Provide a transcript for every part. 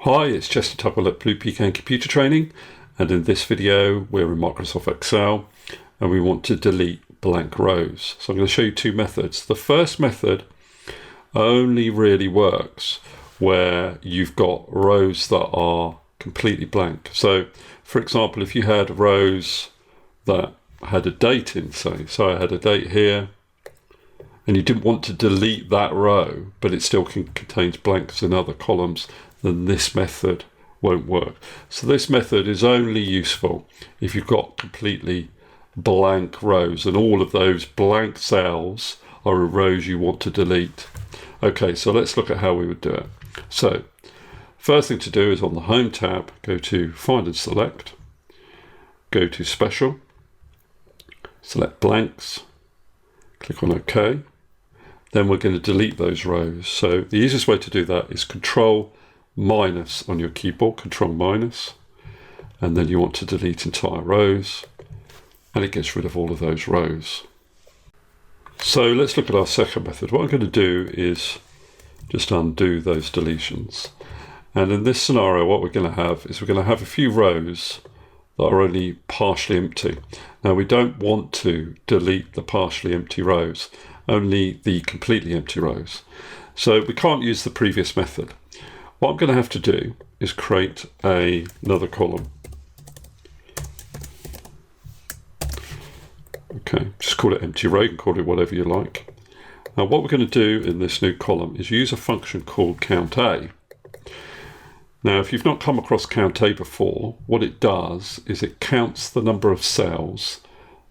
Hi, it's Chester Tupwell at Blue Pecan Computer Training, and in this video we're in Microsoft Excel and we want to delete blank rows. So I'm going to show you two methods. The first method only really works where you've got rows that are completely blank. So for example, if you had rows that had a date in, say, so I had a date here, and you didn't want to delete that row, but it still contains blanks in other columns, then this method won't work. So this method is only useful if you've got completely blank rows, and all of those blank cells are rows you want to delete. Okay, so let's look at how we would do it. So first thing to do is on the Home tab, go to Find and Select, go to Special, select Blanks, click on OK. Then we're going to delete those rows. So the easiest way to do that is Control minus on your keyboard, Control minus, and then you want to delete entire rows, and it gets rid of all of those rows. So let's look at our second method. What I'm going to do is just undo those deletions. And in this scenario, what we're going to have is we're going to have a few rows that are only partially empty. Now we don't want to delete the partially empty rows, only the completely empty rows. So we can't use the previous method. What I'm going to have to do is create another column. Okay, just call it empty row, you can call it whatever you like. Now what we're going to do in this new column is use a function called COUNTA. Now if you've not come across COUNTA before, what it does is it counts the number of cells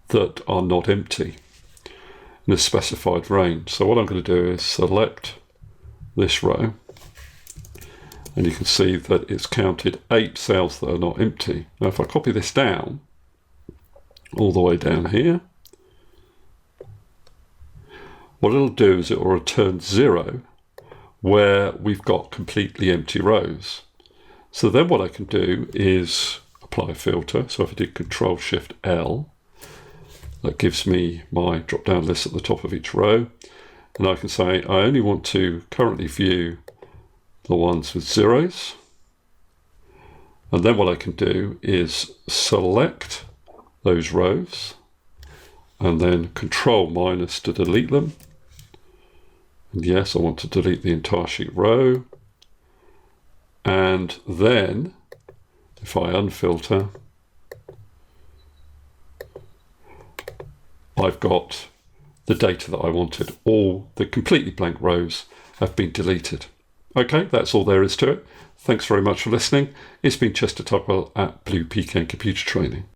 that are not empty in a specified range. So what I'm going to do is select this row, and you can see that it's counted 8 cells that are not empty. Now if I copy this down, all the way down here, what it'll do is it will return 0 where we've got completely empty rows. So then what I can do is apply a filter. So if I did Control-Shift-L, that gives me my drop-down list at the top of each row. And I can say I only want to currently view the ones with zeros. And then what I can do is select those rows and then Control minus to delete them. And yes, I want to delete the entire sheet row. And then if I unfilter, I've got the data that I wanted. All the completely blank rows have been deleted. Okay, that's all there is to it. Thanks very much for listening. It's been Chester Tupwell at Blue Pecan Computer Training.